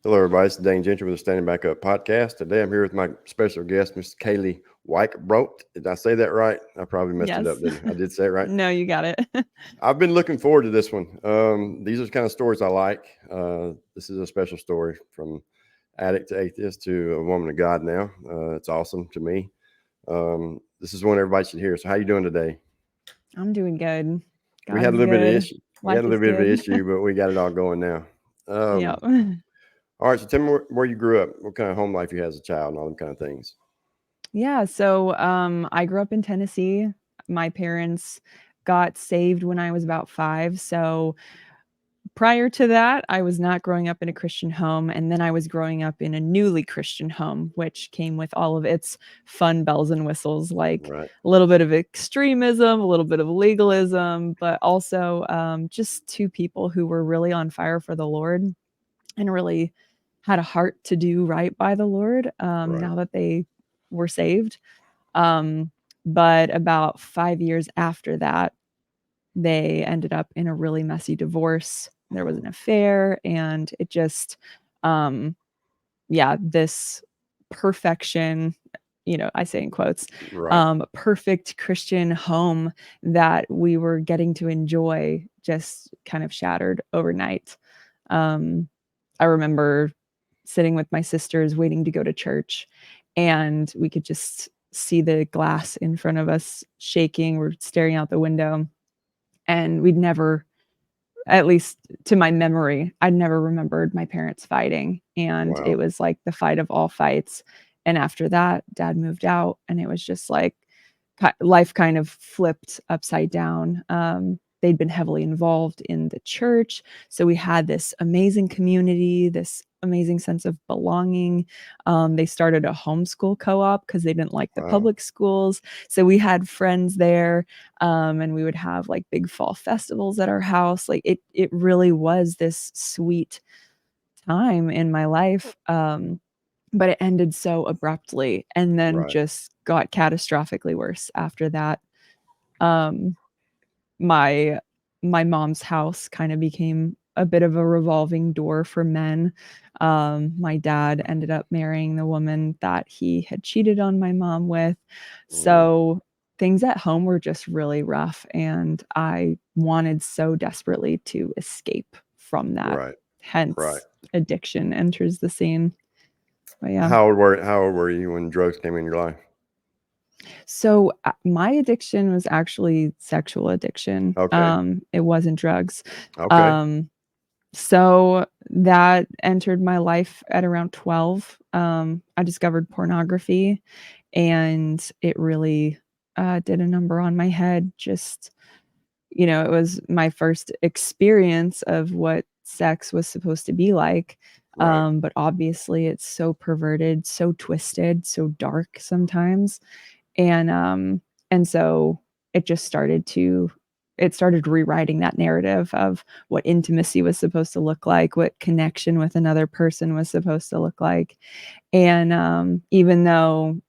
Hello, everybody. It's Dane Gentry with the Standing Back Up podcast. Today, I'm here with my special guest, Miss Caleigh Weichbrodt. Did I say that right? I probably messed it up, Yes. didn't I? I did say it right. No, you got it. I've been looking forward to this one. These are the kind of stories I like. This is a special story from addict to atheist to a woman of God now. It's awesome to me. This is one everybody should hear. So, how you doing today? I'm doing good. We had a God's little bit of good. issue. We had a Life is little bit of an good. issue, but we got it all going now. Yeah. All right. So, tell me where you grew up, what kind of home life you had as a child, and all them kind of things. Yeah. So I grew up in Tennessee. My parents got saved when I was about 5. So prior to that, I was not growing up in a Christian home. And then I was growing up in a newly Christian home, which came with all of its fun bells and whistles, like Right. a little bit of extremism, a little bit of legalism, but also just two people who were really on fire for the Lord and really had a heart to do right by the Lord Right. now that they were saved. Um, but about 5 years after that, they ended up in a really messy divorce. There was an affair, and it just, um, yeah, this perfection, I say in quotes, Right. perfect Christian home that we were getting to enjoy just kind of shattered overnight. Um, I remember sitting with my sisters waiting to go to church, and we could just see the glass in front of us shaking. We're staring out the window, and we'd never, at least to my memory, I'd never remembered my parents fighting. And it Wow. was like the fight of all fights. And after that, dad moved out, and it was just like life kind of flipped upside down. They'd been heavily involved in the church. So we had this amazing community, this amazing sense of belonging. They started a homeschool co op because they didn't like the Wow. public schools. So we had friends there, and we would have like big fall festivals at our house. Like it really was this sweet time in my life. But it ended so abruptly and then Right. just got catastrophically worse after that. Um, my my mom's house kind of became a bit of a revolving door for men. My dad ended up marrying the woman that he had cheated on my mom with. Mm. So things at home were just really rough, and I wanted so desperately to escape from that. Right. Right. Hence, addiction enters the scene. But yeah. How old were you when drugs came in your life? So my addiction was actually sexual addiction. Okay. It wasn't drugs. Okay. Um, so that entered my life at around 12. I discovered pornography, and it really did a number on my head. Just, it was my first experience of what sex was supposed to be like. Right. But obviously, it's so perverted, so twisted, so dark sometimes. And so it just started rewriting that narrative of what intimacy was supposed to look like, what connection with another person was supposed to look like. And even though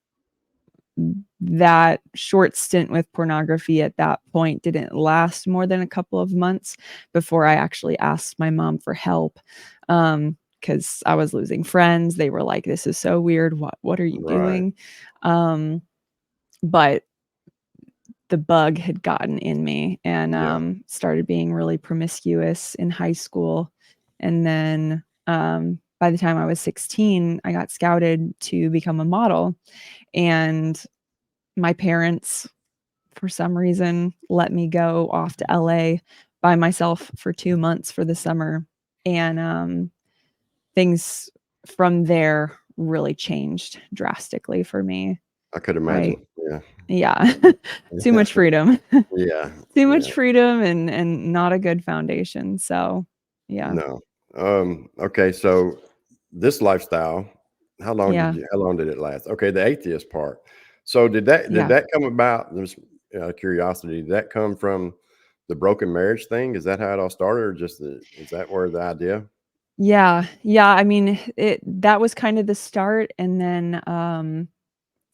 that short stint with pornography at that point didn't last more than a couple of months before I actually asked my mom for help, because I was losing friends. They were like, "This is so weird. What are you Right. doing?" Um, but the bug had gotten in me, and Yeah. started being really promiscuous in high school. And then by the time I was 16, I got scouted to become a model. And my parents, for some reason, let me go off to LA by myself for 2 months for the summer. And things from there really changed drastically for me. I could I, imagine. Yeah. yeah, too Yeah. much freedom. Yeah. Too much Yeah. freedom and not a good foundation. So, yeah. No. Okay. So this lifestyle, Yeah. how long did it last? Okay. The atheist part. So did Yeah. that come about? Just curiosity. Did that come from the broken marriage thing? Is that how it all started, or is that where the idea? Yeah. Yeah. I mean, that was kind of the start. And then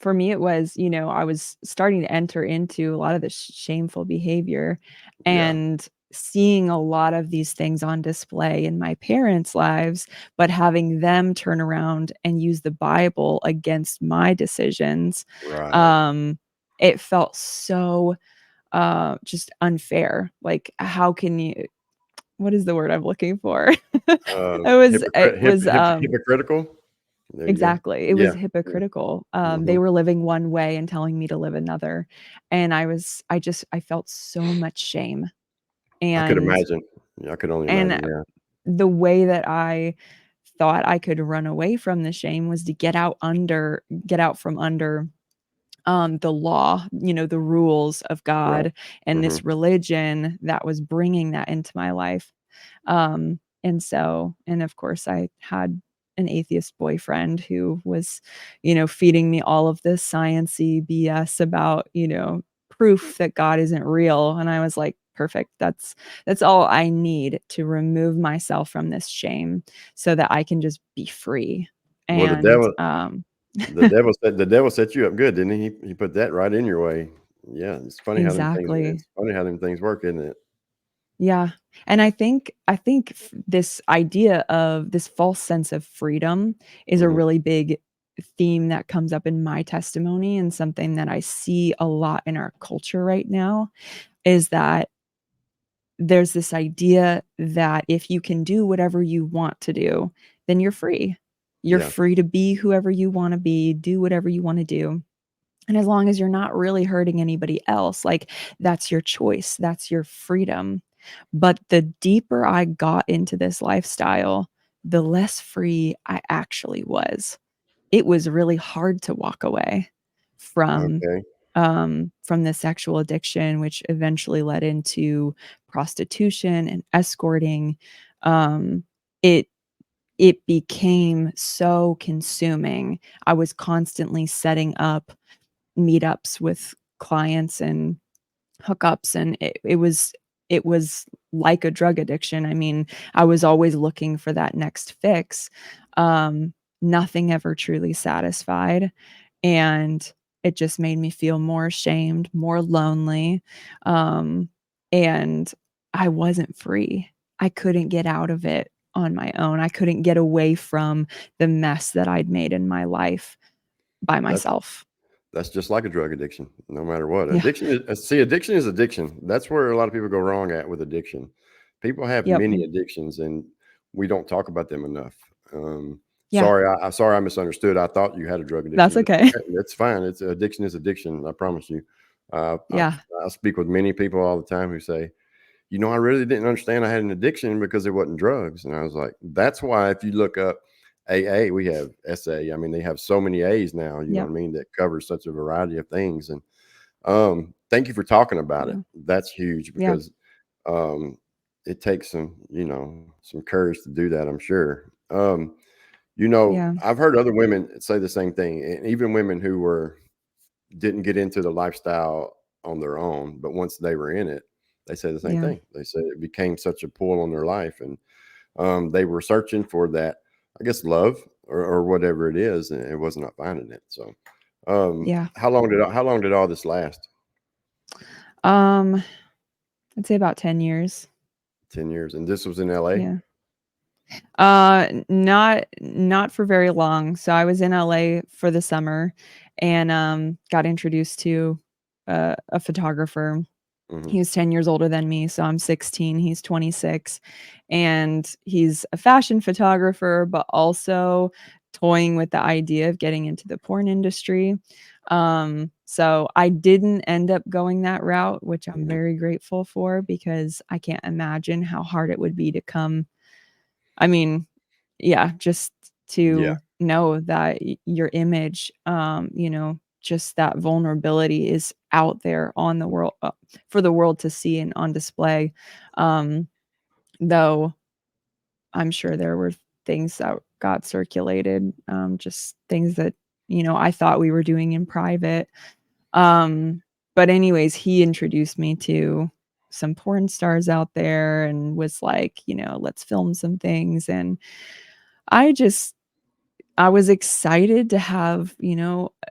for me, it was, I was starting to enter into a lot of this shameful behavior. Yeah. And seeing a lot of these things on display in my parents' lives, but having them turn around and use the Bible against my decisions, Right. um, it felt so, just unfair. Like, how can you what is the word I'm looking for? It was, Hypocritical? There you go. exactly, it was Yeah, yeah. hypocritical. They Mhm. were living one way and telling me to live another, and I felt so much shame, I could and imagine. Yeah, I could only and imagine, yeah. the way that I thought I could run away from the shame was to get out from under, the law, the rules of Right. God and Mhm. this religion that was bringing that into my life. And of course, I had an atheist boyfriend who was, feeding me all of this science-y BS about, proof that God isn't real, and I was like, "Perfect. That's all I need to remove myself from this shame so that I can just be free." Well, And, the devil set you up good, didn't he? He put that right in your way. Yeah, exactly. it's funny how them things work, isn't it? Yeah, and I think this idea of this false sense of freedom is a Mhm. really big theme that comes up in my testimony, and something that I see a lot in our culture right now is that there's this idea that if you can do whatever you want to do, then you're free. You're Yeah, free to be whoever you wanna be, do whatever you wanna do. And as long as you're not really hurting anybody else, like, that's your choice, that's your freedom. But the deeper I got into this lifestyle, the less free I actually was. It was really hard to walk away from, okay. from the sexual addiction, which eventually led into prostitution and escorting. Um, it it became so consuming. I was constantly setting up meetups with clients and hookups, and it was like a drug addiction. I mean, I was always looking for that next fix. Nothing ever truly satisfied, and it just made me feel more ashamed, more lonely, um, and I wasn't free. I couldn't get out of it on my own. I couldn't get away from the mess that I'd made in my life by That's myself. that's just like a drug addiction, no matter what. Yeah. Addiction is addiction. That's where a lot of people go wrong at with addiction. People have Yep. many addictions, and we don't talk about them enough. Yeah. Sorry I misunderstood. I thought you had a drug That's addiction. It's okay. okay. It's fine. It's addiction is addiction. I promise you. Uh, I Yeah. I speak with many people all the time who say, I really didn't understand I had an addiction because it wasn't drugs. And I was like, that's why if you look up AA, we have SA. I mean, they have so many A's now, you know what Yep. I mean, that covers such a variety of things. And thank you for talking about it. Yeah. That's huge Yeah. because um, it takes some courage to do that, I'm sure. Yeah. I've heard other women say the same thing, and even women who didn't get into the lifestyle on their own, but once they were in it, they say the same Yeah. thing. They said it became such a pull on their life, and they were searching for that, I guess, love or whatever it is, and it was not finding it. So, Yeah. how long did all this last? Um, I'd say about 10 years. 10 years, and this was in L.A. Yeah. Not for very long. So I was in LA for the summer and, got introduced to a photographer. Hmm. He was 10 years older than me, so I'm 16, he's 26, and he's a fashion photographer, but also toying with the idea of getting into the porn industry. So I didn't end up going that route, which I'm Hmm. very grateful for because I can't imagine how hard it would be to come. I mean, yeah, just Yeah, to know that your image, just that vulnerability is out there on the world, for the world to see and on display. Um, though I'm sure there were things that got circulated, just things that, I thought we were doing in private. Um, but anyways, he introduced me to some porn stars out there and was like, "Let's film some things." And I just I was excited to have,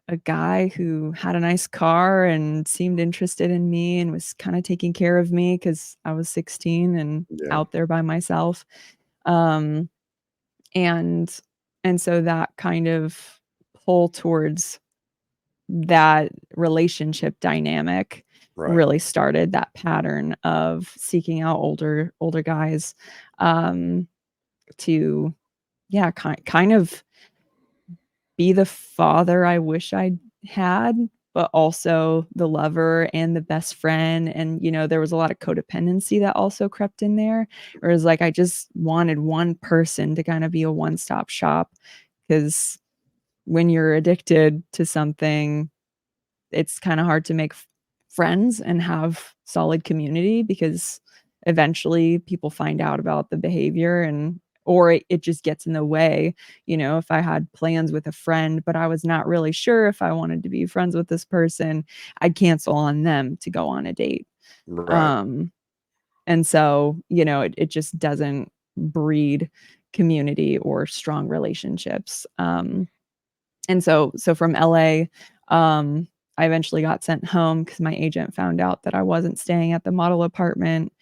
a guy who had a nice car and seemed interested in me and was kinda taking care of me because I was 16 and Yeah. out there by myself. Um, and and so that kind of pull towards that relationship dynamic Right. really started that pattern of seeking out older guys, um, to, yeah, kind of be the father I wish I had, but also the lover and the best friend, and, there was a lot of codependency that also crept in there, whereas, like, I just wanted one person to kinda be a one-stop shop, because when you're addicted to something, it's kinda hard to make friends and have solid community because eventually people find out about the behavior, and or it just gets in the way. If I had plans with a friend, but I was not really sure if I wanted to be friends with this person, I'd cancel on them to go on a date. Right. Um, and so, it just doesn't breed community or strong relationships. And so from LA, I eventually got sent home because my agent found out that I wasn't staying at the model apartment,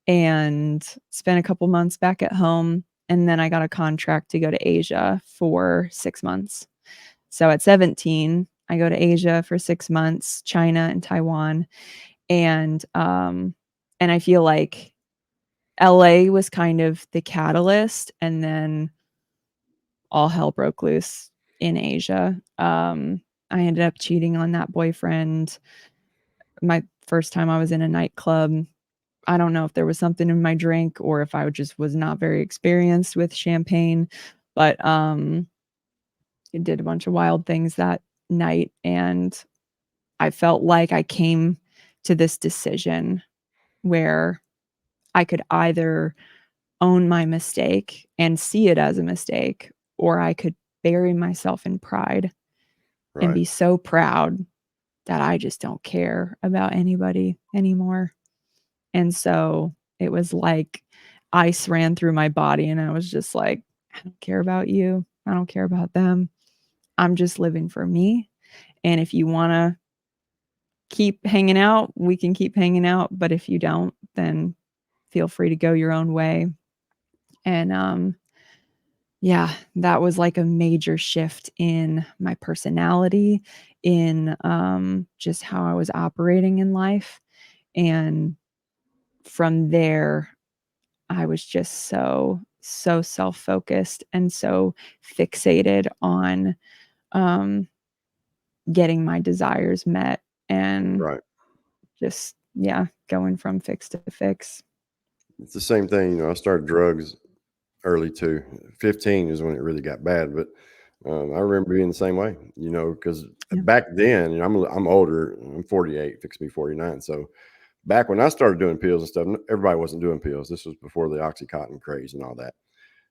and spent a couple months back at home, and then I got a contract to go to Asia for 6 months. So at 17, I go to Asia for 6 months, China and Taiwan, and I feel like LA was kind of the catalyst, and then all hell broke loose in Asia. I ended up cheating on that boyfriend my first time I was in a nightclub. I don't know if there was something in my drink or if I just was not very experienced with champagne, but, I did a bunch of wild things that night, and I felt like I came to this decision where I could either own my mistake and see it as a mistake, or I could bury myself in pride and Right. be so proud that I just don't care about anybody anymore. And so it was like ice ran through my body, and I was just like, "I don't care about you. I don't care about them. I'm just living for me. And if you wanna keep hanging out, we can keep hanging out, but if you don't, then feel free to go your own way." And, yeah, that was like a major shift in my personality, in, just how I was operating in life, and from there, I was just so self-focused and so fixated on, um, getting my desires met, and Right. just, yeah, going from fix to fix. It's the same thing. I started drugs early too. 15 is when it really got bad, but I remember being the same way, because Yeah. back then, I'm older. I'm 48, fixing to be 49. So back when I started doing pills and stuff, everybody wasn't doing pills. This was before the OxyContin craze and all that.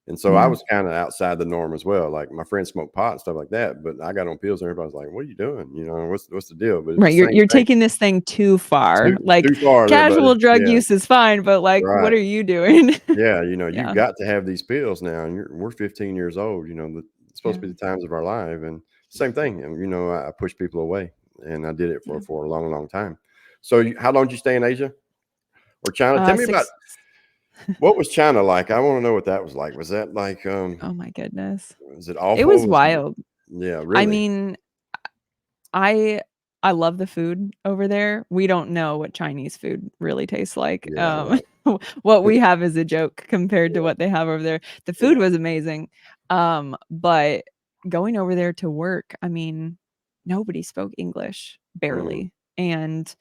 And so I Yeah. was kind of outside the norm as well. Like my friends smoked pot and stuff like that, but I got on pills and everybody's like, "What are you doing? What's the deal?" But it's Right, the same you're thing. taking this thing too far. Too Like, far there, buddy. casual drug Yeah, use is fine, but, like, what right. are you doing? Yeah, you've Yeah. got to have these pills now, and we're 15 years old. It's supposed Yeah. to be the times of our life, and same thing. And I push people away, and I did it for Yeah. a long, long time. So, how long did you stay in Asia or China? Tell me about 6 what was China like. I want to know what that was like. Was that like, Oh my goodness. was it It was awful? wild. Yeah, I really. mean, I I love the food over there. We don't know what Chinese food really tastes like. Yeah, right. What we have is a joke compared to Yeah, what they have over there. The food yeah. was amazing, but going over there to work, I mean, nobody spoke English, Mhm. barely, and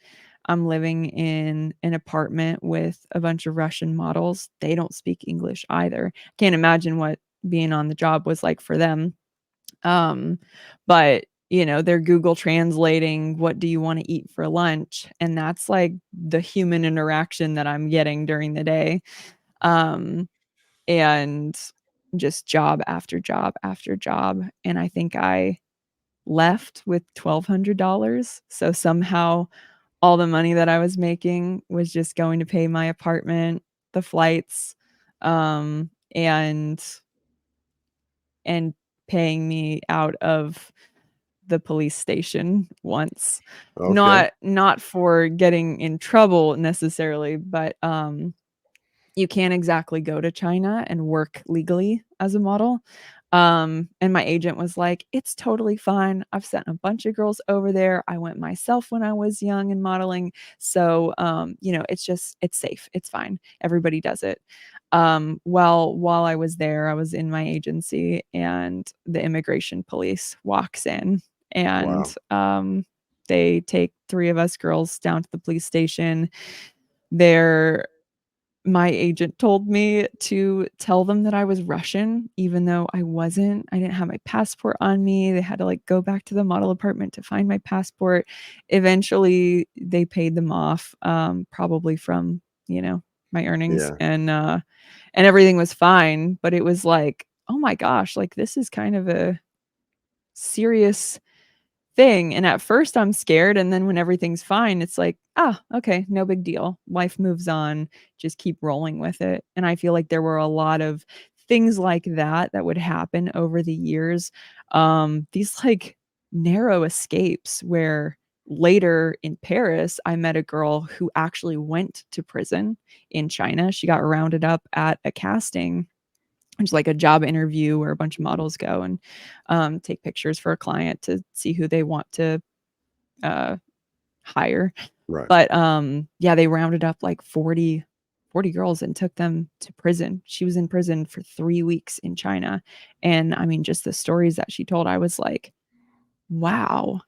I'm living in an apartment with a bunch of Russian models. They don't speak English either. Can't imagine what being on the job was like for them. Um, but, they're Google translating, "What do you wanna eat for lunch?" And that's, like, the human interaction that I'm getting during the day. Um, and just job after job after job, and I think I left with $1,200, so somehow all the money that I was making was just going to pay my apartment, the flights, and paying me out of the police station once. Okay. Not for getting in trouble necessarily, but you can't exactly go to China and work legally as a model. And my agent was like, it's totally fine. I've sent a bunch of girls over there. I went myself when I was young and modeling. So, it's safe. It's fine. Everybody does it. Well, while I was there, I was in my agency and the immigration police walks in and, Wow. they take 3 of us girls down to the police station. They're My agent told me to tell them that I was Russian, even though I wasn't. I didn't have my passport on me. They had to like go back to the model apartment to find my passport. Eventually, they paid them off, probably from, my earnings, Yeah. and everything was fine. But it was like, oh my gosh, like this is kind of a serious thing. And at first I'm scared. And then when everything's fine, it's like, okay, no big deal. Life moves on. Just keep rolling with it. And I feel like there were a lot of things like that would happen over the years. These like narrow escapes where later in Paris, I met a girl who actually went to prison in China. She got rounded up at a casting, it's like a job interview where a bunch of models go and take pictures for a client to see who they want to uh, hire. Right. But yeah, they rounded up like 40 girls and took them to prison. She was in prison for 3 weeks in China. And I mean, just the stories that she told, I was like, wow,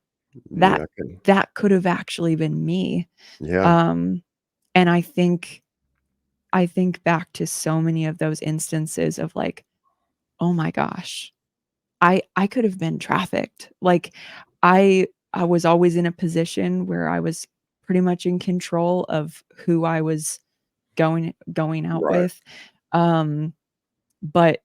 that Yeah. Okay. that could have actually been me. Yeah. Um, and I think back to so many of those instances of like, oh my gosh, I could have been trafficked. Like, I was always in a position where I was pretty much in control of who I was going out Right. with, but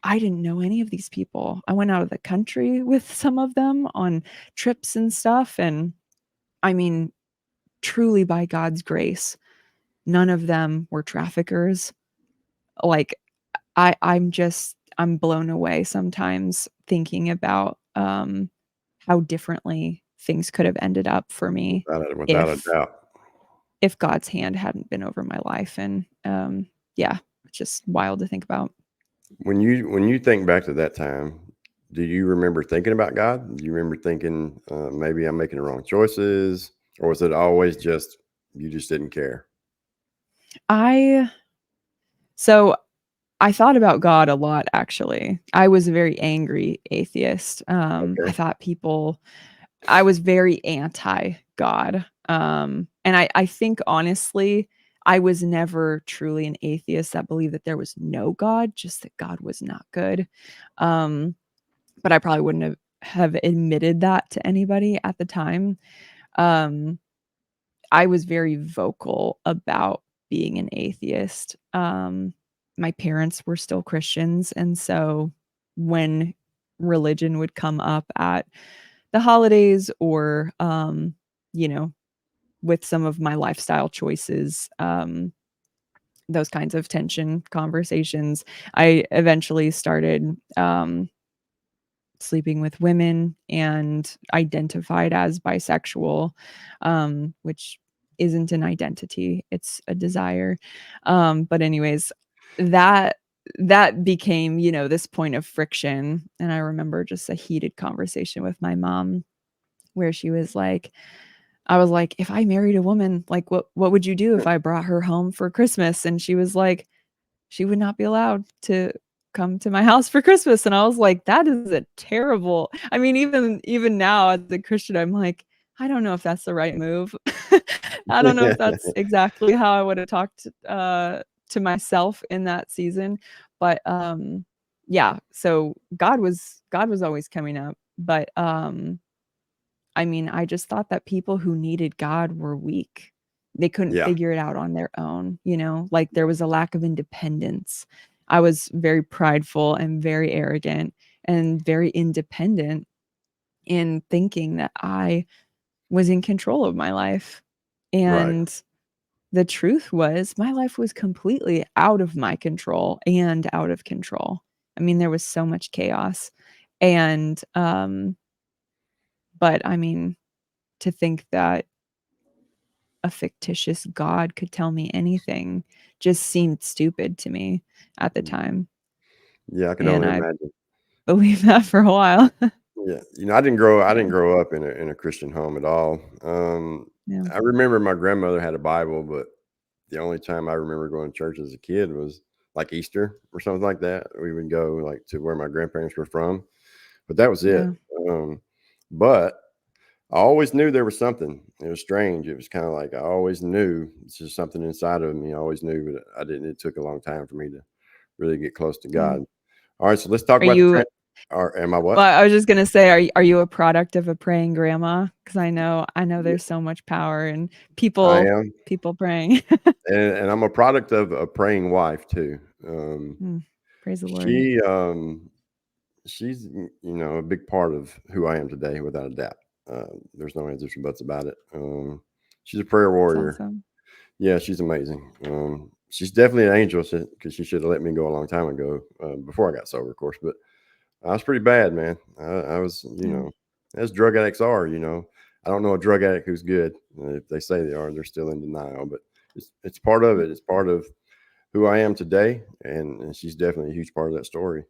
I didn't know any of these people. I went out of the country with some of them on trips and stuff, and I mean, truly by God's grace, none of them were traffickers. Like, I'm blown away sometimes thinking about, how differently things could have ended up for me Without a if doubt. God's hand hadn't been over my life, and, yeah, it's just wild to think about. When you think back to that time, do you remember thinking about God? Do you remember thinking, maybe I'm making the wrong choices, or was it always just you just didn't care? I so I thought about God a lot, actually. I was a very angry atheist. I Okay. thought people I was very anti-God. And I think honestly, I was never truly an atheist that believed that there was no God, just that God was not good. Um, but I probably wouldn't have admitted that to anybody at the time. Um, I was very vocal about being an atheist. My parents were still Christians, and so when religion would come up at the holidays or, you know, with some of my lifestyle choices, those kinds of tension conversations, I eventually started, sleeping with women and identified as bisexual, which isn't an identity, it's a desire. But anyways, that that became, this point of friction. And I remember just a heated conversation with my mom where she was like, I was like, if I married a woman, like what would you do if I brought her home for Christmas? And she was like, she would not be allowed to come to my house for Christmas. And I was like, that is a terrible. I mean, even now as a Christian, I'm like, I don't know if that's the right move. I don't know if that's exactly how I would have talked to myself in that season. But yeah, so God was always coming up. But I mean, I just thought that people who needed God were weak. They couldn't Yeah. figure it out on their own, like there was a lack of independence. I was very prideful and very arrogant and very independent in thinking that I was in control of my life. Right. And the truth was my life was completely out of my control and out of control. I mean, there was so much chaos. And, but I mean, to think that a fictitious God could tell me anything just seemed stupid to me at the time. Yeah, I can And only I imagine. believed that for a while. Yeah, I Yeah. didn't grow up in a Christian home at all. Yeah. I remember my grandmother had a Bible, but the only time I remember going to church as a kid was like Easter or something like that. We would go like to where my grandparents were from, but that was it. Yeah. Um, but I always knew there was something. It was strange. It was kind of like I always knew it's just something inside of me. I always knew, but I didn't. It took a long time for me to really get close to Yeah. God. All right, so let's talk Are about the you or am I what? Well, I was just gonna say, are you a product of a praying grandma? Because I know Yeah, there's so much power in I people am, praying. and I'm a product of a praying wife too. Mm, praise the Lord. She she's a big part of who I am today, without a doubt. There's no ifs or buts about it. She's a prayer That's warrior. awesome. Yeah, she's amazing. She's definitely an angel because she should have let me go a long time ago, before I got sober, of course. But I was pretty bad, man. I was, Yeah. as drug addicts are. I don't know a drug addict who's good. If they say they are, they're still in denial. But it's part of it. It's part of who I am today, and she's definitely a huge part of that story.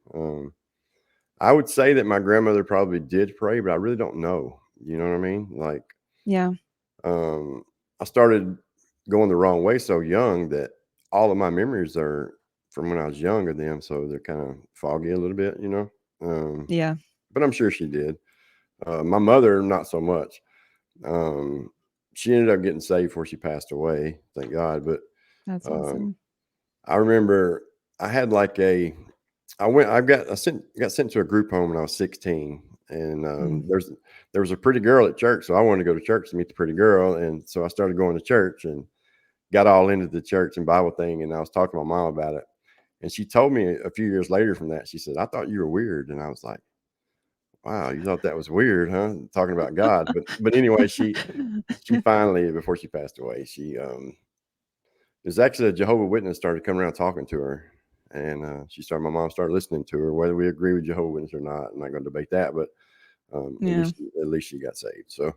I would say that my grandmother probably did pray, but I really don't know. You know what I mean? Like, Yeah. um, I started going the wrong way so young that all of my memories are from when I was younger than them, so they're kind of foggy a little bit, Um, Yeah. but I'm sure she did. My mother, not so much. Um, she ended up getting saved before she passed away, thank God. But That's um, awesome. I remember I had like got sent to a group home when I was 16, and Mm. there was a pretty girl at church, so I wanted to go to church to meet the pretty girl, and so I started going to church and got all into the church and Bible thing, and I was talking to my mom about it, and she told me a few years later from that, she said, "I thought you were weird," and I was like, "Wow, you thought that was weird, huh? Talking about God." But anyway, she finally, before she passed away, she it was actually a Jehovah Witness started coming around talking to her, and my mom started listening to her, whether we agree with Jehovah Witness or not. I'm not going to debate that, but Yeah. at least she got saved. So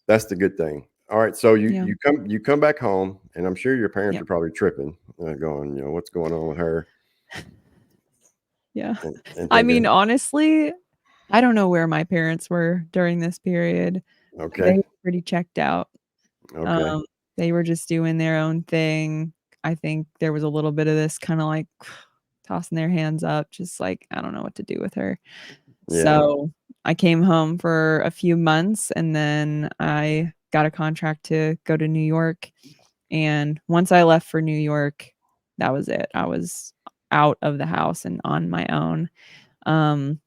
that's the good thing. All right, so Yeah. you come back home, and I'm sure your parents Yep. are probably tripping, going, what's going on with her, Yeah. and I mean, thinking, honestly, I don't know where my parents were during this period. They okay, were pretty checked out. okay, Um, they were just doing their own thing. I think there was a little bit of this kinda, like, tossing their hands up, just like, "I don't know what to do with her." yeah, So, I came home for a few months, and then I got a contract to go to New York, and once I left for New York, that was it. I was out of the house and on my own, um,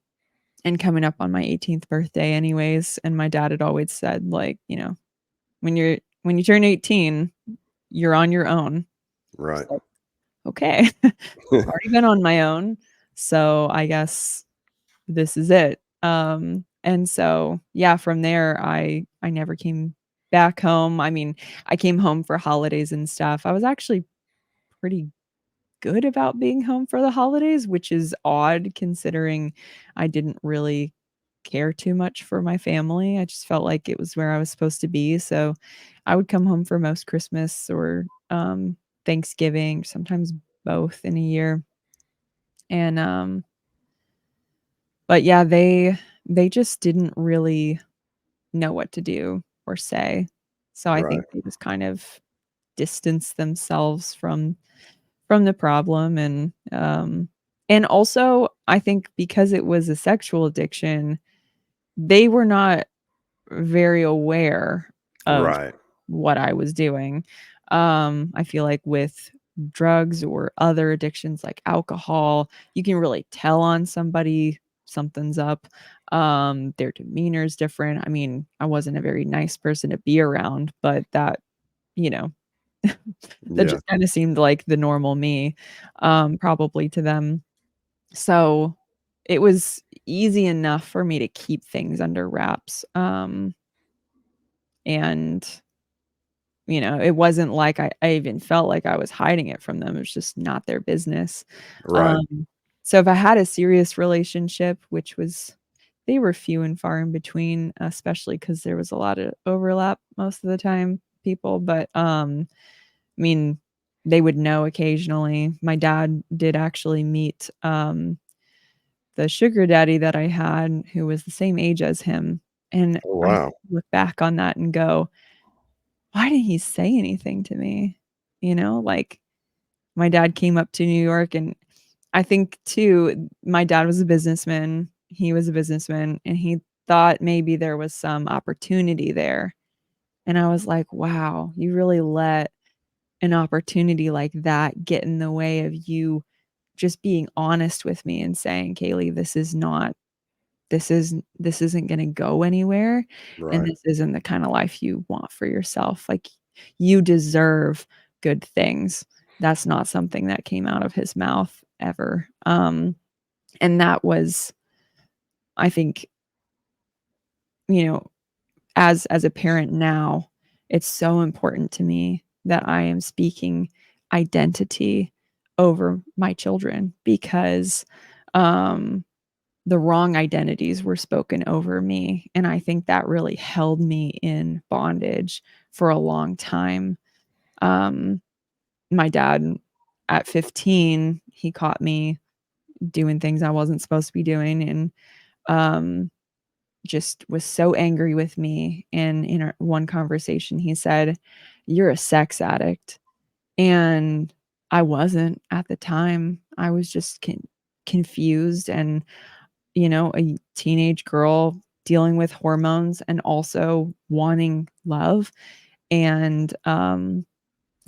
and coming up on my 18th birthday anyways, and my dad had always said, like, when you turn 18, you're on your own." It's right, like, "Okay, I've already been on my own, so I guess this is it." And so, yeah, from there, I never came back home. I mean, I came home for holidays and stuff. I was actually pretty good about being home for the holidays, which is odd considering I didn't really care too much for my family. I just felt like it was where I was supposed to be, so I would come home for most Christmas or, Thanksgiving, sometimes both in a year, and, but yeah, they just didn't really know what to do or say, so I right, think they just kind of distanced themselves from the problem, and also, I think because it was a sexual addiction, they were not very aware of right, what I was doing. I feel like with drugs or other addictions like alcohol, you can really tell on somebody something's up. Their demeanor is different. I mean, I wasn't a very nice person to be around, but that, you know, that yeah, just kinda seemed like the normal me, probably to them. So, it was easy enough for me to keep things under wraps, and, it wasn't like I even felt like I was hiding it from them, it was just not their business. right, Um, So if I had a serious relationship, which was they were few and far in between, especially because there was a lot of overlap most of the time, people, but, I mean, they would know occasionally. My dad did actually meet, the sugar daddy that I had who was the same age as him, and Oh, I wow. look back on that and go, "Why didn't he say anything to me?" You know, like, my dad came up to New York, and I think too, my dad was a businessman, he was a businessman, and he thought maybe there was some opportunity there, and I was like, "Wow, you really let an opportunity like that get in the way of you just being honest with me and saying, "Caleigh, this isn't gonna go anywhere, and Right. this isn't the kinda life you want for yourself, like, you deserve good things." That's not something that came out of his mouth ever, and that was, I think, you know, as a parent now, it's so important to me that I am speaking identity over my children because, um the wrong identities were spoken over me, and I think that really held me in bondage for a long time. Um, my dad at 15, he caught me doing things I wasn't supposed to be doing and, um, just was so angry with me, and in our one conversation, he said, "You're a sex addict," and I wasn't at the time. I was just confused and a teenage girl dealing with hormones and also wanting love, and,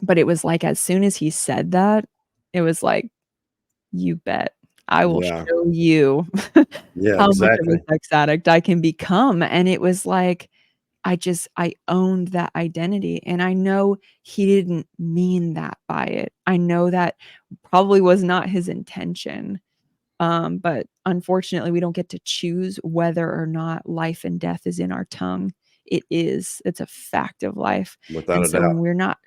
but it was like as soon as he said that, it was like, "You bet. I will Yeah. show you Yeah, how much of a exactly. sex addict I can become," and it was like, I owned that identity, and I know he didn't mean that by it. I know that probably was not his intention. But unfortunately, we don't get to choose whether or not life and death is in our tongue. It is. It's a fact of life. Without And a so doubt. when we're not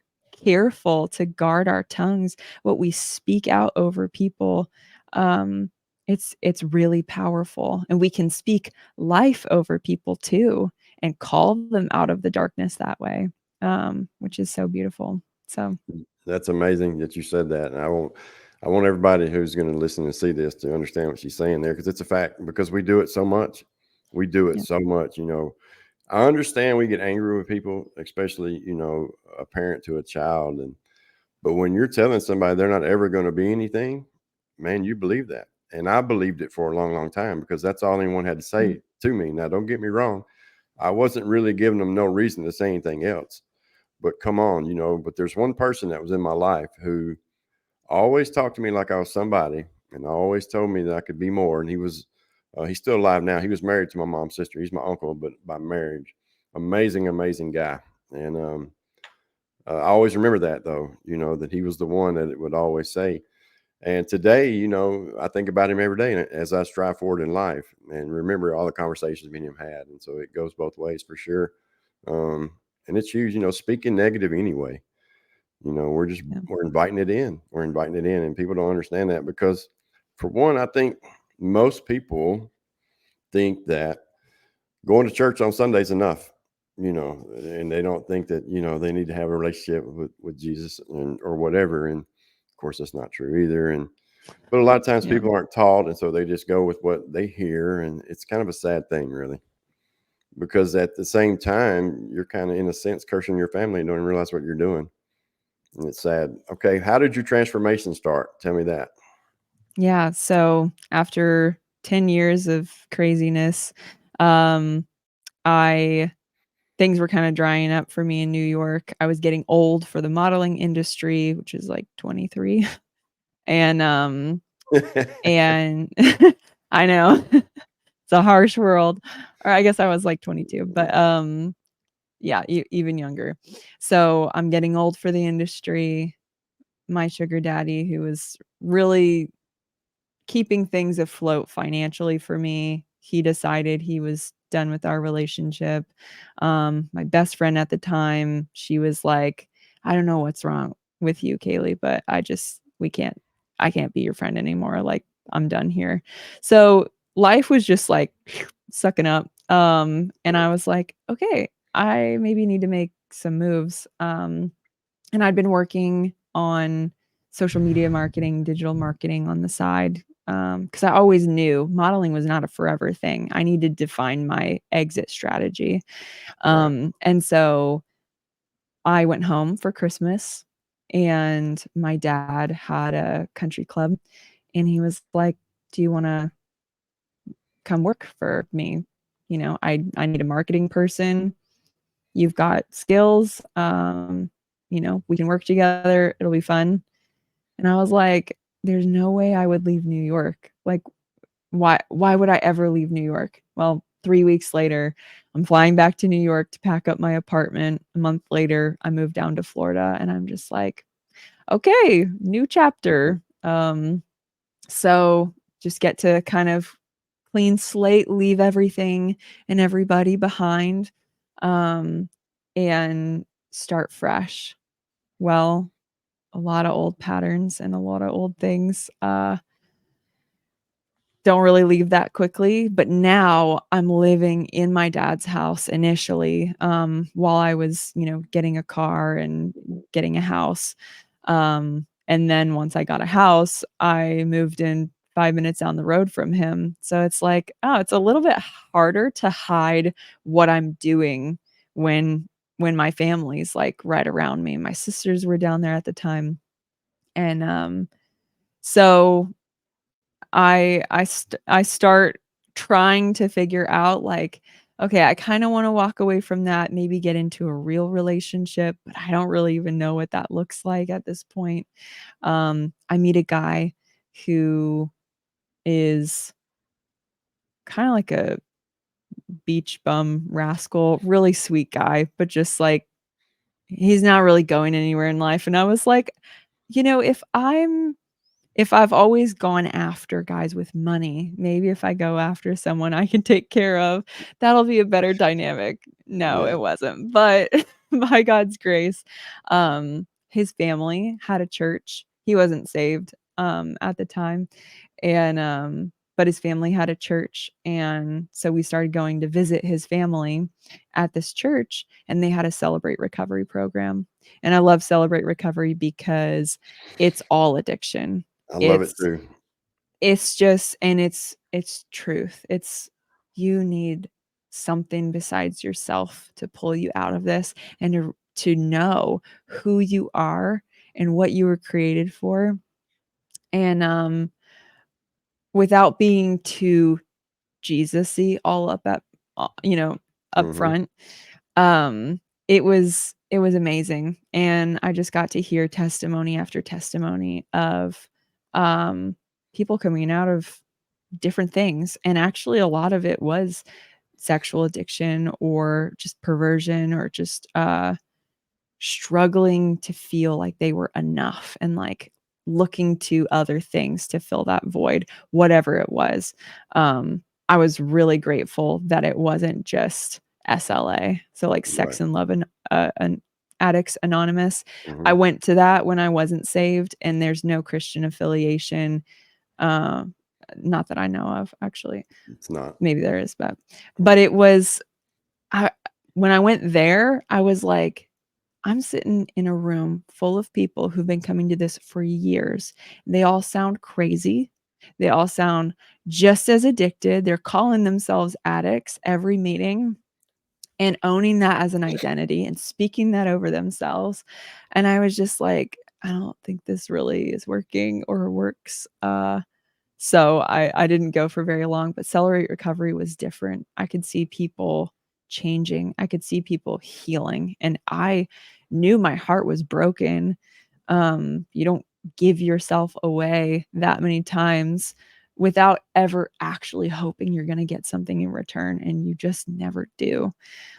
careful to guard our tongues, what we speak out over people, um, it's really powerful. And we can speak life over people too and call them out of the darkness that way, which is so beautiful. So That's amazing that you said that, and I want everybody who's gonna listen and see this to understand what she's saying there, because it's a fact, because we do it so much. We do it yeah. so much, you know. I understand we get angry with people, especially, you know, a parent to a child, and but when you're telling somebody they're not ever gonna be anything, man, you believe that, and I believed it for a long, long time because that's all anyone had to Mm, say to me. Now, don't get me wrong, I wasn't really giving them no reason to say anything else. But come on, you know, but there's one person that was in my life who always talked to me like I was somebody and always told me that I could be more. And he's still alive now. He was married to my mom's sister. He's my uncle, but by marriage. Amazing, amazing guy. And I always remember that, though, you know, that he was the one that it would always say. And today, you know, I think about him every day as I strive forward in life and remember all the conversations me and him had. And so it goes both ways for sure. Um, and it's huge, you know, speaking negative anyway. You know, yeah. we're inviting it in. We're inviting it in, and people don't understand that because, for one, I think most people think that going to church on Sunday is enough. You know, and they don't think that they need to have a relationship with Jesus or whatever. And of course, that's not true either. And but a lot of times Yeah. people aren't taught, and so they just go with what they hear, and it's kind of a sad thing, really, because at the same time, you're kind of in a sense cursing your family and don't even realize what you're doing. And it's sad. Okay, how did your transformation start? Tell me that. Yeah, so after 10 years of craziness, um, I things were kinda drying up for me in New York. I was getting old for the modeling industry, which is, like, 23, and, and I know, it's a harsh world, or I guess I was, like, 22, but, yeah, even younger. So, I'm getting old for the industry. My sugar daddy, who was really keeping things afloat financially for me. He decided he was done with our relationship. My best friend at the time, she was like, "I don't know what's wrong with you, Caleigh, but I can't be your friend anymore. Like, I'm done here. So life was just like sucking up. And I was like, okay, I maybe need to make some moves. And I'd been working on social media marketing, digital marketing on the side. Because I always knew modeling was not a forever thing. I needed to find my exit strategy. Right. And so I went home for Christmas, and my dad had a country club, and he was like, "Do you want to come work for me? You know, I need a marketing person. You've got skills. You know, we can work together. It'll be fun." And I was like, "There's no way I would leave New York. Like, why would I ever leave New York?" Well, 3 weeks later, I'm flying back to New York to pack up my apartment. A month later, I moved down to Florida, and I'm just like, "Okay, new chapter." So just get to kind of clean slate, leave everything and everybody behind, um, and start fresh. Well, a lot of old patterns and a lot of old things, don't really leave that quickly, but now I'm living in my dad's house initially, while I was, you know, getting a car and getting a house. And then once I got a house, I moved in 5 minutes down the road from him. So it's like, oh, it's a little bit harder to hide what I'm doing when my family's, like, right around me. My sisters were down there at the time, and, so I start trying to figure out, like, okay, I kinda wanna walk away from that, maybe get into a real relationship, but I don't really even know what that looks like at this point. I meet a guy who is kinda like a beach bum rascal, really sweet guy, but just, like, he's not really going anywhere in life, and I was like, "You know, if I've always gone after guys with money, maybe if I go after someone I can take care of, that'll be a better dynamic." No, Yeah. it wasn't, but by God's grace, his family had a church. He wasn't saved, at the time, and, but his family had a church, and so we started going to visit his family at this church, and they had a Celebrate Recovery program, and I love Celebrate Recovery because it's all addiction. I love it It's too. it's just, and it's truth. It's, you need something besides yourself to pull you out of this, and to know who you are and what you were created for, and, without being too Jesus-y all up at you know, up Mhm. front, um, it was amazing, and I just got to hear testimony after testimony of, um, people coming out of different things, and actually a lot of it was sexual addiction or just perversion or just, struggling to feel like they were enough and, like, looking to other things to fill that void, whatever it was. I was really grateful that it wasn't just SLA, so, like, Sex Right. and Love and Addicts Anonymous. I Mhm. went to that when I wasn't saved, and there's no Christian affiliation, uh, not that I know of, actually. It's not. Maybe there is, but it was, I when I went there, I was like, I'm sitting in a room full of people who've been coming to this for years. They all sound crazy. They all sound just as addicted. They're calling themselves addicts every meeting and owning that as an identity and speaking that over themselves. And I was just like, I don't think this really is working or works. So I didn't go for very long, but Celebrate Recovery was different. I could see people changing. I could see people healing, and I knew my heart was broken. You don't give yourself away that many times without ever actually hoping you're gonna get something in return, and you just never do.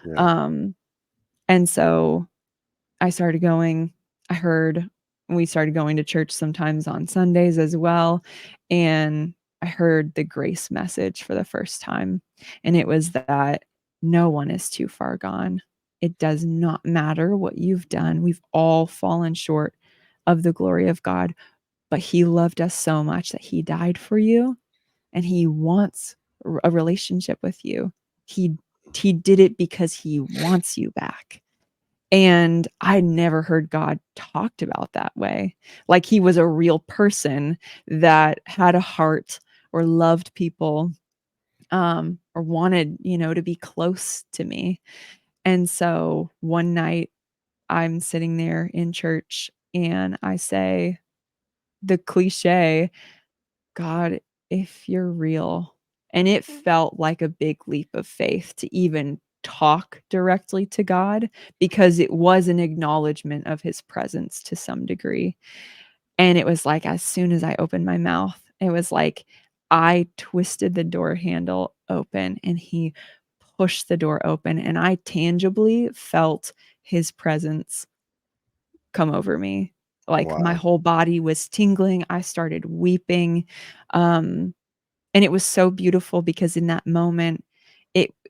Yeah. Um, and so I started going, I heard we started going to church sometimes on Sundays as well, and I heard the grace message for the first time, and it was that no one is too far gone. It does not matter what you've done. We've all fallen short of the glory of God, but he loved us so much that he died for you, and he wants a relationship with you. He did it because he wants you back. And I never heard God talked about that way. Like he was a real person that had a heart or loved people, or wanted, to be close to me. And so one night I'm sitting there in church and I say the cliche, God, if you're real. And it felt like a big leap of faith to even talk directly to God, because it was an acknowledgement of his presence to some degree. And it was like, as soon as I opened my mouth, it was like I twisted the door handle open and he pushed the door open, and I tangibly felt his presence come over me. Like my Wow. whole body was tingling. I started weeping. Um, and it was so beautiful because in that moment,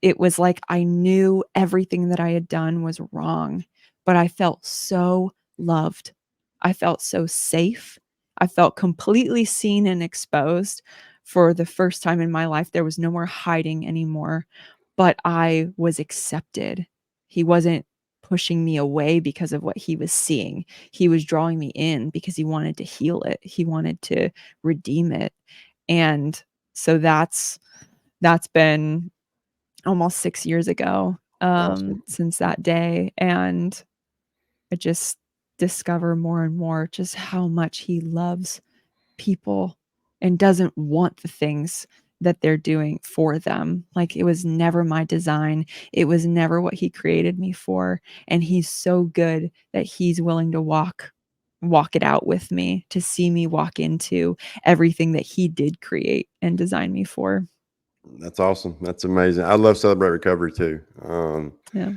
it was like I knew everything that I had done was wrong, but I felt so loved. I felt so safe. I felt completely seen and exposed for the first time in my life. There was no more hiding anymore, but I was accepted. He wasn't pushing me away because of what he was seeing. He was drawing me in because he wanted to heal it. He wanted to redeem it. And so that's been almost 6 years ago, Awesome. since that day, and I just discover more and more just how much he loves people and doesn't want the things that they're doing for them. Like, it was never my design. It was never what he created me for, and he's so good that he's willing to walk it out with me, to see me walk into everything that he did create and design me for. That's awesome. That's amazing. I love Celebrate Recovery too. Yeah.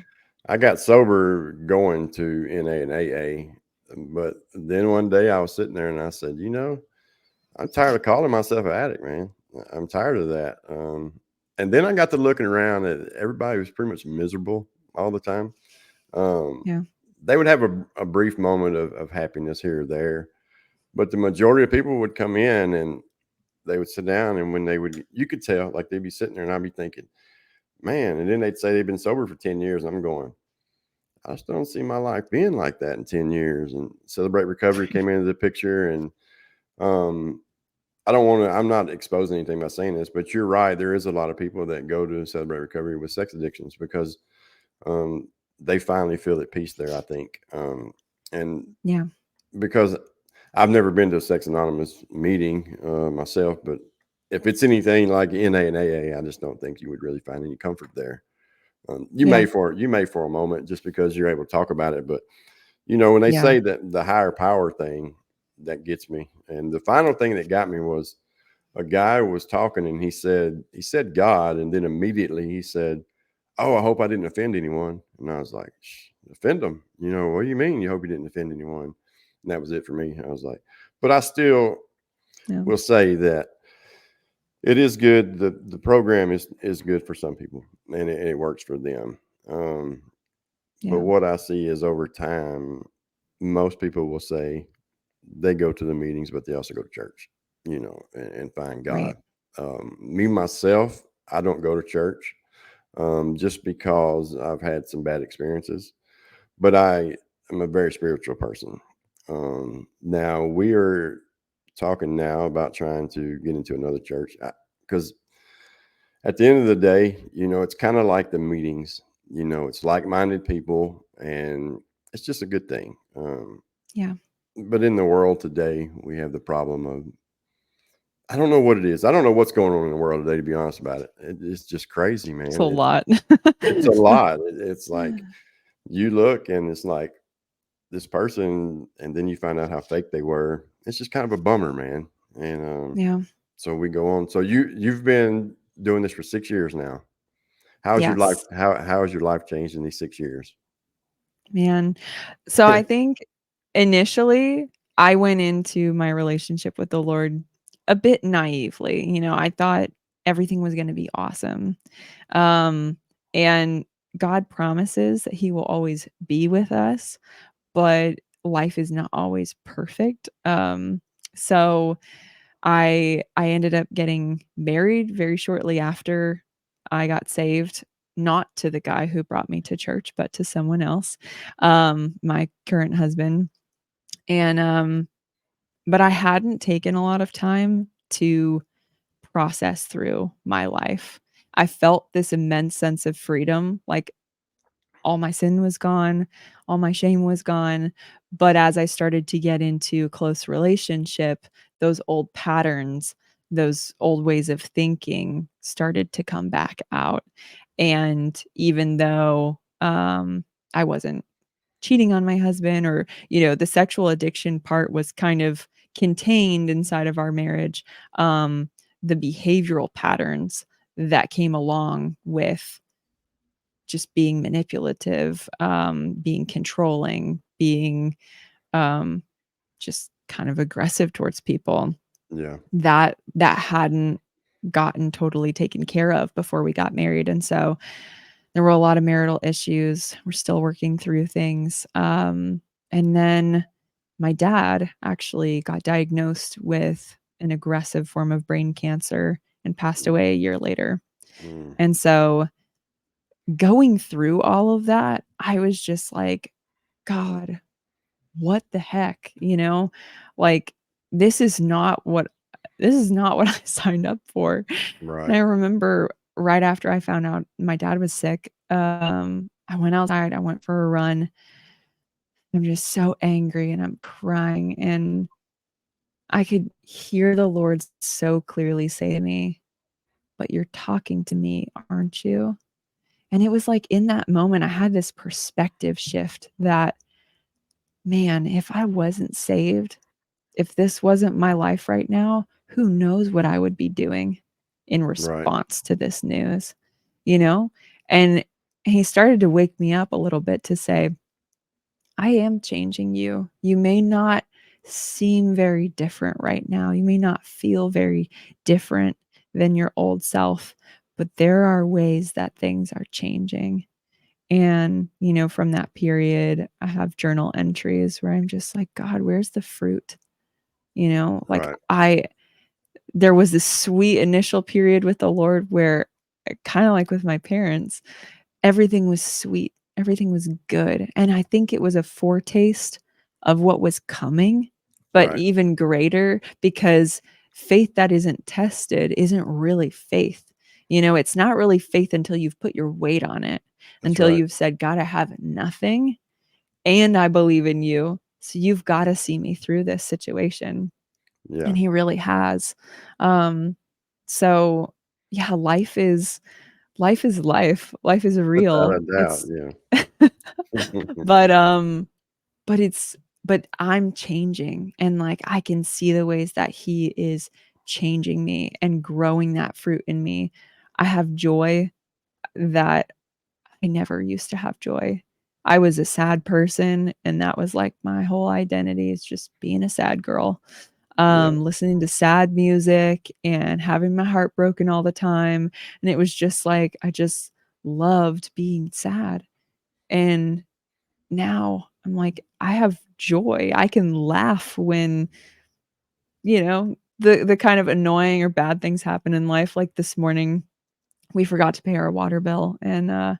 I got sober going to NA and AA, but then one day I was sitting there and I said, I'm tired of calling myself an addict, man. I'm tired of that. And then I got to looking around at everybody was pretty much miserable all the time. Um, Yeah. they would have a brief moment of happiness here or there, but the majority of people would come in and they would sit down, and when you could tell, like they'd be sitting there and I'd be thinking, man, and then they'd say they've been sober for 10 years. I'm going, I just don't see my life being like that in 10 years. And Celebrate Recovery came into the picture. And um, I'm not exposing anything by saying this, but you're right. There is a lot of people that go to Celebrate Recovery with sex addictions because um, they finally feel at peace there, I think. And Yeah. because I've never been to a Sex Anonymous meeting myself, but if it's anything like NA and AA, I just don't think you would really find any comfort there. You Yeah. may for a moment just because you're able to talk about it, but when they Yeah. say that the higher power thing, that gets me. And the final thing that got me was a guy was talking and he said God, and then immediately he said, "Oh, I hope I didn't offend anyone." And I was like, "Offend them? What do you mean? You hope you didn't offend anyone?" And that was it for me. I was like, but I still Yeah. will say that it is good. The program is good for some people, and it works for them. But Yeah. what I see is over time, most people will say they go to the meetings, but they also go to church, and find Right. God. Me myself, I don't go to church just because I've had some bad experiences, but I am a very spiritual person. Now we are talking now about trying to get into another church because at the end of the day, it's kind of like the meetings. It's like-minded people, and it's just a good thing. Yeah. But in the world today, we have the problem of I don't know what it is. I don't know what's going on in the world today. To be honest about it, it's just crazy, It's a man. lot. It's a lot. It's like you look, and it's like this person, and then you find out how fake they were. It's just kind of a bummer, man. And Yeah. so we go on. So you've been doing this for 6 years now. How's your life? Yes. How has your life changed in these 6 years? Man. So I think initially I went into my relationship with the Lord a bit naively. I thought everything was going to be awesome. And God promises that he will always be with us, but life is not always perfect. So I ended up getting married very shortly after I got saved, not to the guy who brought me to church, but to someone else, my current husband. And but I hadn't taken a lot of time to process through my life. I felt this immense sense of freedom, like all my sin was gone, all my shame was gone. But as I started to get into close relationship, those old patterns, those old ways of thinking started to come back out. And even though I wasn't cheating on my husband, or, the sexual addiction part was kind of contained inside of our marriage, the behavioral patterns that came along with just being manipulative, being controlling, being um, just kind of aggressive towards people, Yeah. that hadn't gotten totally taken care of before we got married. And so there were a lot of marital issues. We're still working through things. And then my dad actually got diagnosed with an aggressive form of brain cancer and passed away a year later. Mm. And so going through all of that, I was just like, God, what the heck, Like, this is not what I signed up for. And Right. I remember right after I found out my dad was sick, I went outside, I went for a run. I'm just so angry and I'm crying, and I could hear the Lord so clearly say to me, "But you're talking to me, aren't you?" And it was like in that moment, I had this perspective shift that, man, if I wasn't saved, if this wasn't my life right now, who knows what I would be doing in Right. response to this news, you know? And he started to wake me up a little bit to say, I am changing you. You may not seem very different right now. You may not feel very different than your old self, but there are ways that things are changing. And, from that period, I have journal entries where I'm just like, God, where's the fruit? Like Right. there was this sweet initial period with the Lord where, kind of like with my parents, everything was sweet, everything was good. And I think it was a foretaste of what was coming, but Right. even greater, because faith that isn't tested isn't really faith. It's not really faith until you've put your weight on it, That's until right. you've said, God, I have nothing and I believe in you. So you've got to see me through this situation. Yeah. And he really has. Um, so yeah, life is life. Life is Without real. a doubt. It's Yeah. but but it's but I'm changing, and like I can see the ways that he is changing me and growing that fruit in me. I have joy that I never used to have joy. I was a sad person, and that was like my whole identity, is just being a sad girl. Yeah. Listening to sad music and having my heart broken all the time. And it was just like I just loved being sad. And now I'm like, I have joy. I can laugh when, the kind of annoying or bad things happen in life. Like this morning, we forgot to pay our water bill, and our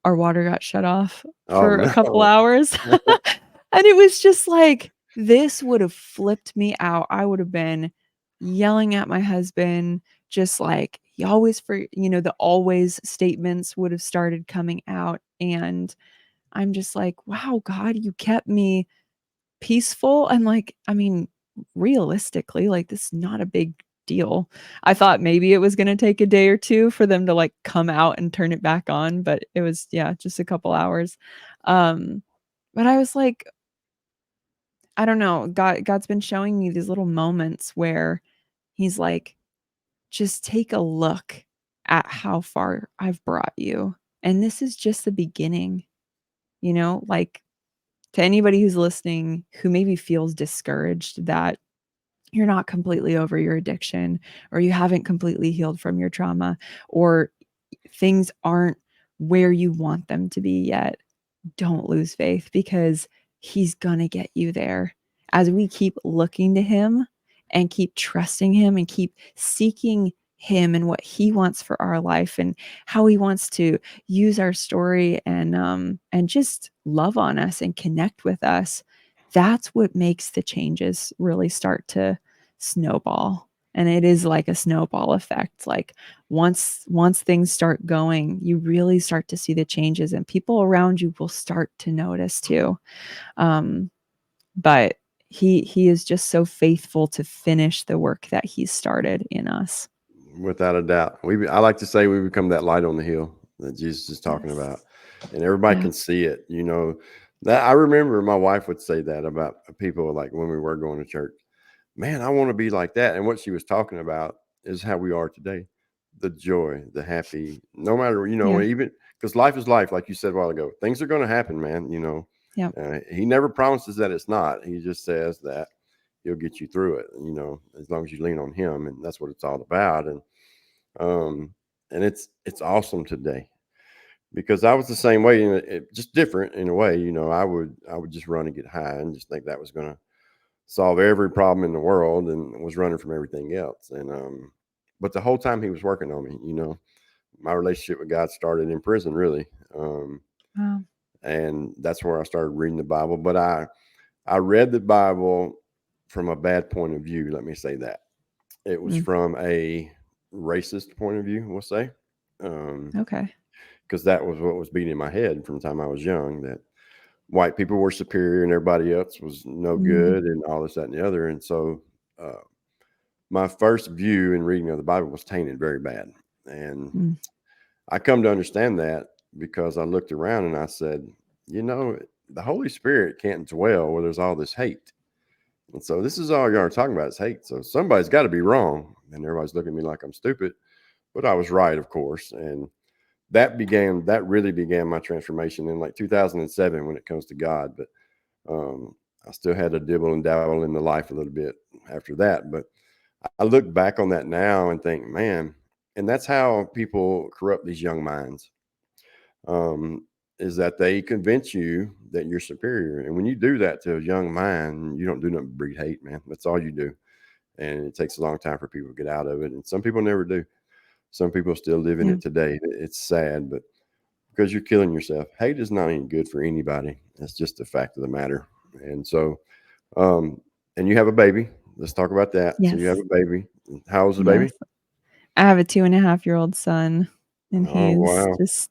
water got shut off Oh for a couple no. hours. And it was just like, this would have flipped me out. I would have been yelling at my husband, just like he always, the always statements would have started coming out. And I'm just like, wow, God, you kept me peaceful. And like, I mean, realistically, like, this is not a big deal. I thought maybe it was going to take a day or two for them to like come out and turn it back on, but it was, yeah, just a couple hours. Um, but I was like, I don't know, God's been showing me these little moments where he's like, just take a look at how far I've brought you. And this is just the beginning, like, to anybody who's listening who maybe feels discouraged that you're not completely over your addiction, or you haven't completely healed from your trauma, or things aren't where you want them to be yet, don't lose faith, because he's going to get you there. As we keep looking to him, and keep trusting him and keep seeking him and what he wants for our life and how he wants to use our story and just love on us and connect with us, that's what makes the changes really start to snowball. And it is like a snowball effect. Like once things start going, you really start to see the changes, and people around you will start to notice too. But he is just so faithful to finish the work that he started in us. Without a doubt. I like to say we become that light on the hill that Jesus is talking Yes. about, and everybody Yeah. can see it. That I remember my wife would say that about people, like when we were going to church. Man, I want to be like that. And what she was talking about is how we are today. The joy, the happy, no matter, Yeah. even because life is life, like you said a while ago. Things are going to happen, man. Yeah. He never promises that it's not. He just says that he'll get you through it, as long as you lean on him. And that's what it's all about. Um, and it's awesome today, because I was the same way, and it just different in a way. I would just run and get high and just think that was going to solve every problem in the world, and was running from everything else. But the whole time he was working on me. My relationship with God started in prison, really. Wow. And that's where I started reading the Bible. But I read the Bible from a bad point of view. Let me say that. It was Mm. from a racist point of view, we'll say. Okay. Because that was what was beating in my head from the time I was young, that white people were superior and everybody else was no Mm. good and all this, that, and the other. And so uh, my first view and reading of the Bible was tainted very bad. And Mm. I come to understand that because I looked around and I said, the Holy Spirit can't dwell where there's all this hate. And so this is all y'all are talking about is hate. So somebody's got to be wrong. And everybody's looking at me like I'm stupid. But I was right, of course. And that really began my transformation in like 2007 when it comes to God. But I still had to dibble and dabble in the life a little bit after that. But I look back on that now and think, man, and that's how people corrupt these young minds. Is that they convince you that you're superior. And when you do that to a young mind, you don't do nothing but breed hate, man. That's all you do. And it takes a long time for people to get out of it. And some people never do. Some people still live in Yeah. it today. It's sad, but because you're killing yourself, hate is not any good for anybody. That's just the fact of the matter. And so, um, and you have a baby. Let's talk about that. So you have Yes. a baby. How old's the Yes. baby? I have a 2.5-year-old son, and Oh, he's wow. just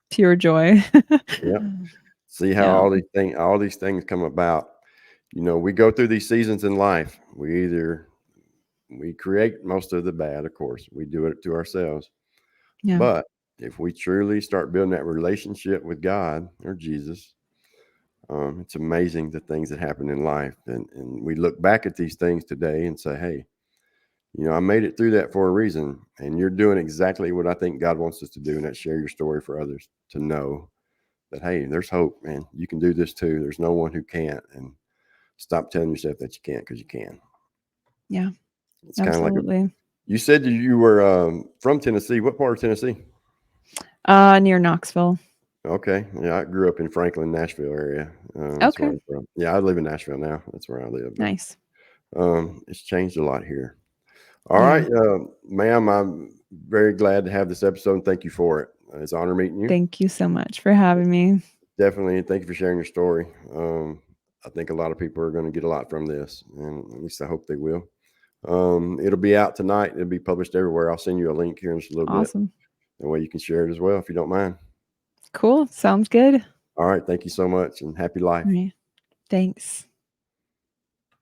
pure joy. Yep. See how Yeah. all these things come about. We go through these seasons in life. We create most of the bad, of course. We do it to ourselves. Yeah. But if we truly start building that relationship with God or Jesus, it's amazing the things that happen in life. And we look back at these things today and say, hey, I made it through that for a reason. And you're doing exactly what I think God wants us to do, and that's share your story for others to know that, hey, there's hope, man. You can do this too. There's no one who can't. And stop telling yourself that you can't, because you can. Yeah. It's kind of like Absolutely. you said you were from Tennessee. What part of Tennessee? Near Knoxville. Okay. Yeah, I grew up in Franklin, Nashville area. That's where Okay. I'm from. Yeah, I live in Nashville now. That's where I live. But Nice. it's changed a lot here. All Yeah. right, ma'am, I'm very glad to have this episode, and thank you for it. It's an honor meeting you. Thank you so much for having me. Definitely, and thank you for sharing your story. I think a lot of people are going to get a lot from this, and at least I hope they will. It'll be out tonight. It'll be published everywhere. I'll send you a link here in just a little bit. Awesome. That way you can share it as well if you don't mind. Cool. Sounds good. All right. Thank you so much, and happy life. All right. Thanks.